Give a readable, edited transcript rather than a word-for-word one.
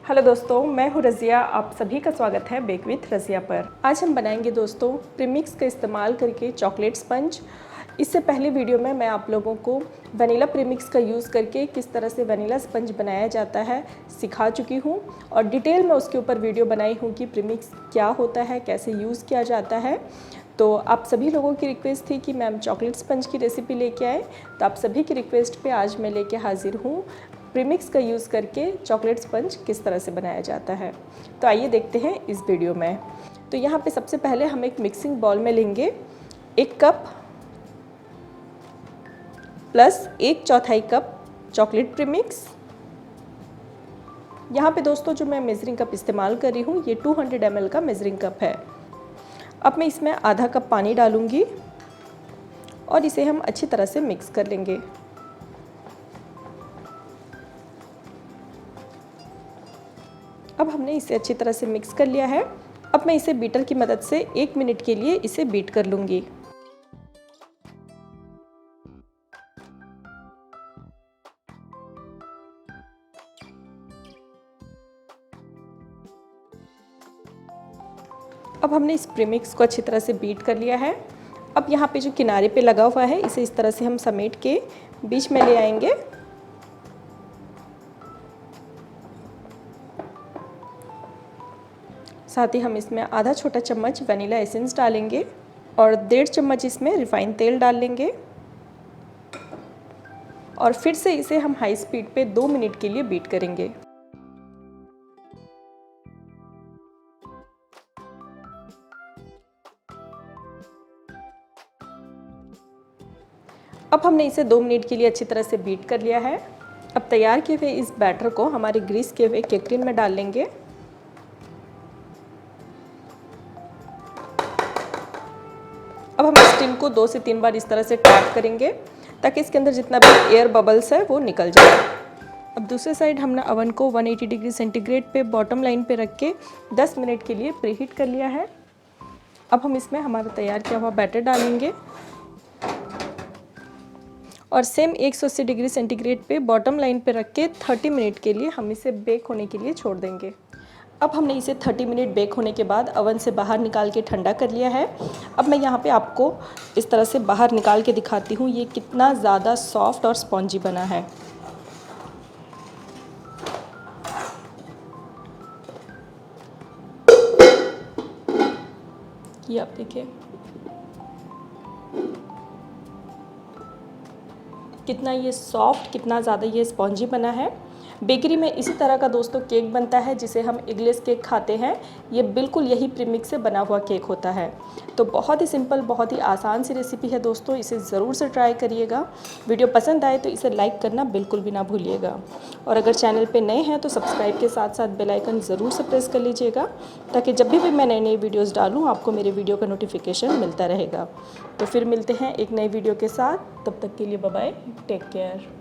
Hello दोस्तों, मैं हूँ रज़िया। आप सभी का स्वागत है बेक विथ रज़िया पर। आज हम बनाएंगे दोस्तों प्रीमिक्स का इस्तेमाल करके चॉकलेट स्पंज। इससे पहले वीडियो में मैं आप लोगों को वनीला प्रीमिक्स का यूज़ करके किस तरह से वनीला स्पंज बनाया जाता है सिखा चुकी हूँ और डिटेल में उसके ऊपर वीडियो बनाई हूँ कि प्रीमिक्स क्या होता है, कैसे यूज़ किया जाता है। तो आप सभी लोगों की रिक्वेस्ट थी कि मैम चॉकलेट स्पंज की रेसिपी लेके आए, तो आप सभी की रिक्वेस्ट पे आज मैं लेके हाजिर हूँ प्रीमिक्स का यूज़ करके चॉकलेट स्पंज किस तरह से बनाया जाता है। तो आइए देखते हैं इस वीडियो में। तो यहाँ पे सबसे पहले हम एक मिक्सिंग बाउल में लेंगे 1 cup plus 1/4 cup chocolate premix. यहाँ पे दोस्तों जो मैं मेजरिंग कप इस्तेमाल कर रही हूँ ये 200 ml का मेजरिंग कप है। अब मैं इसमें आधा कप पानी डालूंगी और इसे हम अच्छी तरह से मिक्स कर लेंगे। अब हमने इसे अच्छी तरह से मिक्स कर लिया है। अब मैं इसे बीटर की मदद से 1 मिनट के लिए इसे बीट कर लूँगी। अब हमने इस प्रीमिक्स को अच्छी तरह से बीट कर लिया है। अब यहाँ पे जो किनारे पे लगा हुआ है इसे इस तरह से हम समेट के बीच में ले आएंगे। साथ ही हम इसमें आधा छोटा चम्मच वनीला एसेंस डालेंगे और 1.5 चम्मच इसमें रिफाइंड तेल डाल लेंगे और फिर से इसे हम हाई स्पीड पे 2 मिनट के लिए बीट करेंगे। अब हमने इसे 2 मिनट के लिए अच्छी तरह से बीट कर लिया है। अब तैयार किए हुए इस बैटर को हमारे ग्रीस किए हुए केक टिन में डाल लेंगे। अब हम इस टिन को 2 से 3 बार इस तरह से टैप करेंगे ताकि इसके अंदर जितना भी एयर बबल्स है वो निकल जाए। अब दूसरे साइड हमने अवन को 180 डिग्री सेंटीग्रेड पे बॉटम लाइन पे रख के 10 मिनट के लिए प्रीहीट कर लिया है। अब हम इसमें हमारा तैयार किया हुआ बैटर डालेंगे और सेम 180 डिग्री सेंटीग्रेड पे बॉटम लाइन पे रख के 30 मिनट के लिए हम इसे बेक होने के लिए छोड़ देंगे। अब हमने इसे 30 मिनट बेक होने के बाद अवन से बाहर निकाल के ठंडा कर लिया है। अब मैं यहाँ पे आपको इस तरह से बाहर निकाल के दिखाती हूँ ये कितना ज़्यादा सॉफ्ट और स्पॉन्जी बना है। ये आप देखिए कितना ये सॉफ्ट, कितना ज़्यादा ये स्पॉन्जी बना है। बेकरी में इसी तरह का दोस्तों केक बनता है जिसे हम इग्लेस केक खाते हैं। ये बिल्कुल यही प्रीमिक्स से बना हुआ केक होता है। तो बहुत ही सिंपल, बहुत ही आसान सी रेसिपी है दोस्तों, इसे ज़रूर से ट्राई करिएगा। वीडियो पसंद आए तो इसे लाइक करना बिल्कुल भी ना भूलिएगा और अगर चैनल पे नए हैं तो सब्सक्राइब के साथ साथ बेल आइकन ज़रूर से प्रेस कर लीजिएगा ताकि जब भी मैं नई नई वीडियोज़ डालूँ आपको मेरे वीडियो का नोटिफिकेशन मिलता रहेगा। तो फिर मिलते हैं एक नई वीडियो के साथ, तब तक के लिए बाय बाय, टेक केयर।